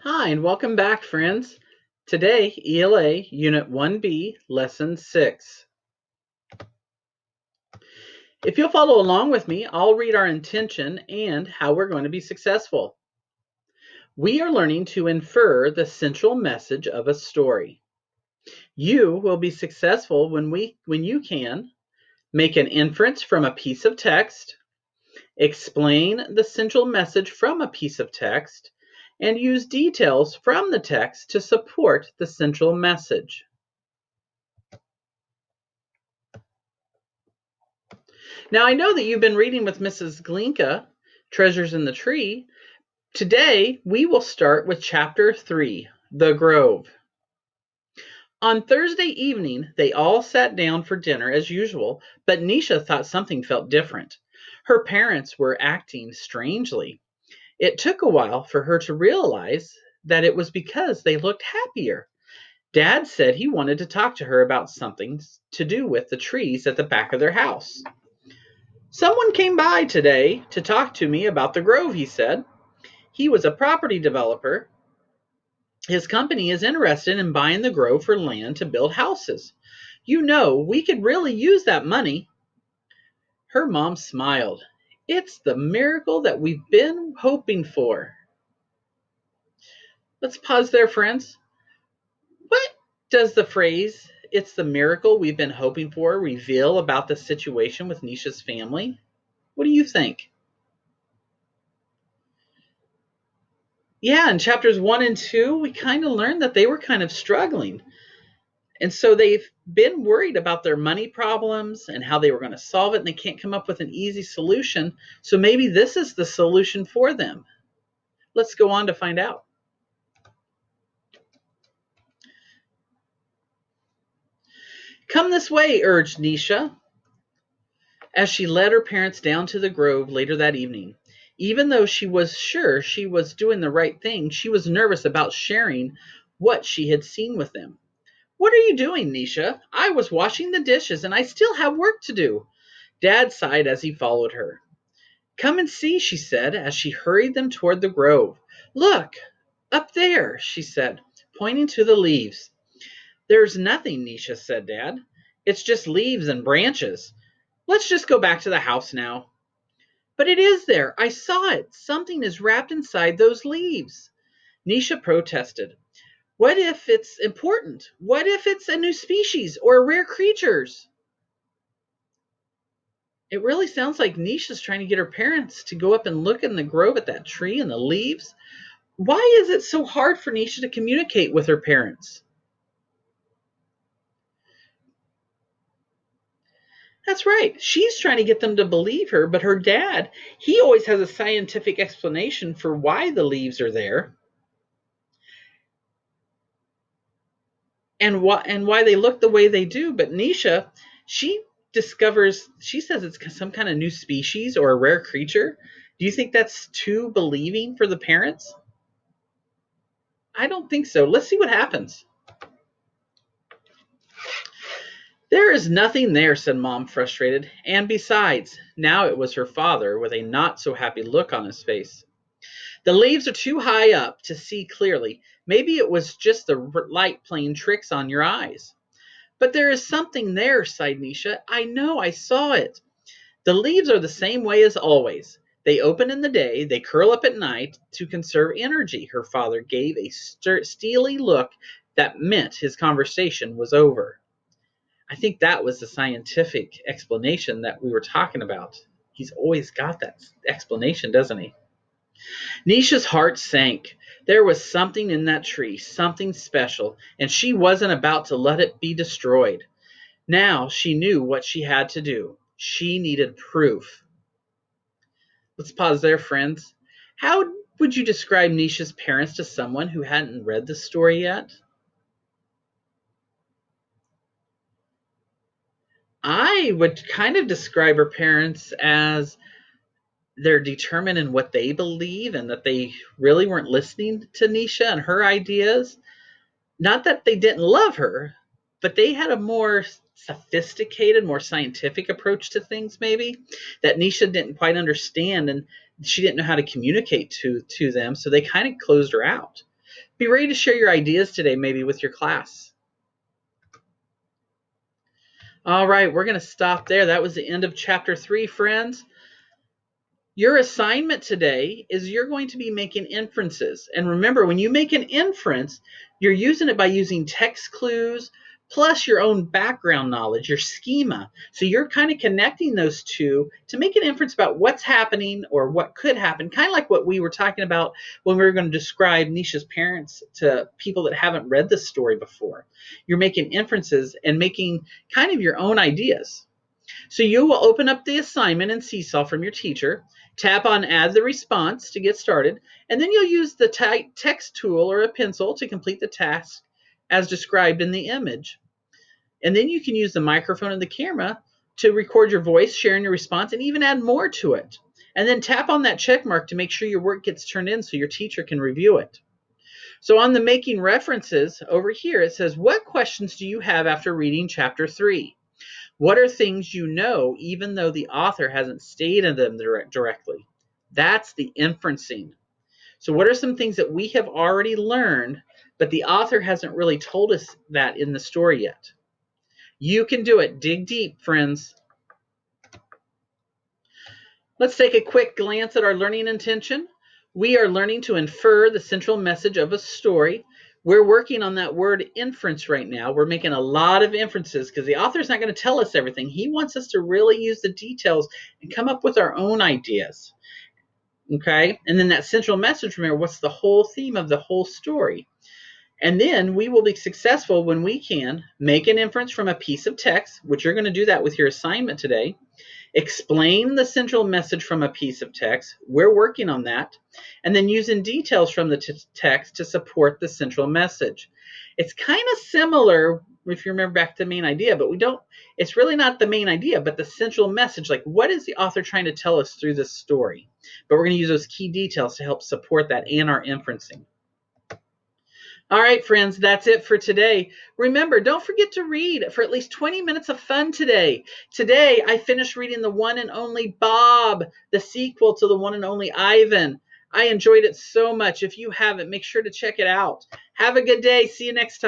Hi, and welcome back, friends. Today, ELA Unit 1B, Lesson 6. If you'll follow along with me, I'll read our intention and how we're going to be successful. We are learning to infer the central message of a story. You will be successful when you can make an inference from a piece of text, explain the central message from a piece of text, and use details from the text to support the central message. Now, I know that you've been reading with Mrs. Glinka, Treasures in the Tree. Today, we will start with Chapter 3, The Grove. On Thursday evening, they all sat down for dinner as usual, but Nisha thought something felt different. Her parents were acting strangely. It took a while for her to realize that it was because they looked happier. Dad said he wanted to talk to her about something to do with the trees at the back of their house. Someone came by today to talk to me about the Grove, he said. He was a property developer. His company is interested in buying the Grove for land to build houses. You know, we could really use that money. Her mom smiled. It's the miracle that we've been hoping for. Let's pause there, friends. What does the phrase, it's the miracle we've been hoping for, reveal about the situation with Nisha's family? What do you think? Yeah, in chapters 1 and 2, we kind of learned that they were kind of struggling. And so they've been worried about their money problems and how they were going to solve it, and they can't come up with an easy solution. So maybe this is the solution for them. Let's go on to find out. Come this way, urged Nisha, as she led her parents down to the Grove later that evening. Even though she was sure she was doing the right thing, she was nervous about sharing what she had seen with them. What are you doing, Nisha? I was washing the dishes and I still have work to do. Dad sighed as he followed her. Come and see, she said as she hurried them toward the Grove. Look, up there, she said, pointing to the leaves. There's nothing, Nisha said, Dad. It's just leaves and branches. Let's just go back to the house now. But it is there. I saw it. Something is wrapped inside those leaves. Nisha protested. What if it's important? What if it's a new species or rare creatures? It really sounds like Nisha's trying to get her parents to go up and look in the Grove at that tree and the leaves. Why is it so hard for Nisha to communicate with her parents? That's right. She's trying to get them to believe her, but her dad, he always has a scientific explanation for why the leaves are there and why they look the way they do. But Nisha, she she says it's some kind of new species or a rare creature. Do you think that's too believing for the parents? I don't think so. Let's see what happens. There is nothing there, said Mom, frustrated. And besides, now it was her father with a not so happy look on his face. The leaves are too high up to see clearly. Maybe it was just the light playing tricks on your eyes. But there is something there, sighed Nisha. I know, I saw it. The leaves are the same way as always. They open in the day, they curl up at night to conserve energy. Her father gave a steely look that meant his conversation was over. I think that was the scientific explanation that we were talking about. He's always got that explanation, doesn't he? Nisha's heart sank. There was something in that tree, something special, and she wasn't about to let it be destroyed. Now she knew what she had to do. She needed proof. Let's pause there, friends. How would you describe Nisha's parents to someone who hadn't read the story yet? I would kind of describe her parents as they're determined in what they believe and that they really weren't listening to Nisha and her ideas. Not that they didn't love her, but they had a more sophisticated, more scientific approach to things, maybe, that Nisha didn't quite understand, and she didn't know how to communicate to them, so they kind of closed her out. Be ready to share your ideas today, maybe with your class. All right, we're going to stop there. That was the end of chapter 3, friends. Your assignment today is you're going to be making inferences. And remember, when you make an inference, you're using it by using text clues plus your own background knowledge, your schema. So you're kind of connecting those two to make an inference about what's happening or what could happen, kind of like what we were talking about when we were going to describe Nisha's parents to people that haven't read this story before. You're making inferences and making kind of your own ideas. So you will open up the assignment in Seesaw from your teacher, tap on Add the Response to get started, and then you'll use the text tool or a pencil to complete the task as described in the image. And then you can use the microphone and the camera to record your voice, sharing your response, and even add more to it. And then tap on that check mark to make sure your work gets turned in so your teacher can review it. So on the making references over here, it says, what questions do you have after reading chapter 3? What are things you know, even though the author hasn't stated them directly? That's the inferencing. So what are some things that we have already learned, but the author hasn't really told us that in the story yet? You can do it. Dig deep, friends. Let's take a quick glance at our learning intention. We are learning to infer the central message of a story. We're working on that word inference right now. We're making a lot of inferences because the author's not going to tell us everything. He wants us to really use the details and come up with our own ideas. Okay? And then that central message, remember, what's the whole theme of the whole story? And then we will be successful when we can make an inference from a piece of text, which you're going to do that with your assignment today. Explain the central message from a piece of text. We're working on that. And then using details from the text to support the central message. It's kind of similar, if you remember back to the main idea, but it's really not the main idea, but the central message. Like, what is the author trying to tell us through this story? But we're going to use those key details to help support that and our inferencing. All right, friends, that's it for today. Remember, don't forget to read for at least 20 minutes of fun today. Today, I finished reading The One and Only Bob, the sequel to The One and Only Ivan. I enjoyed it so much. If you haven't, make sure to check it out. Have a good day. See you next time.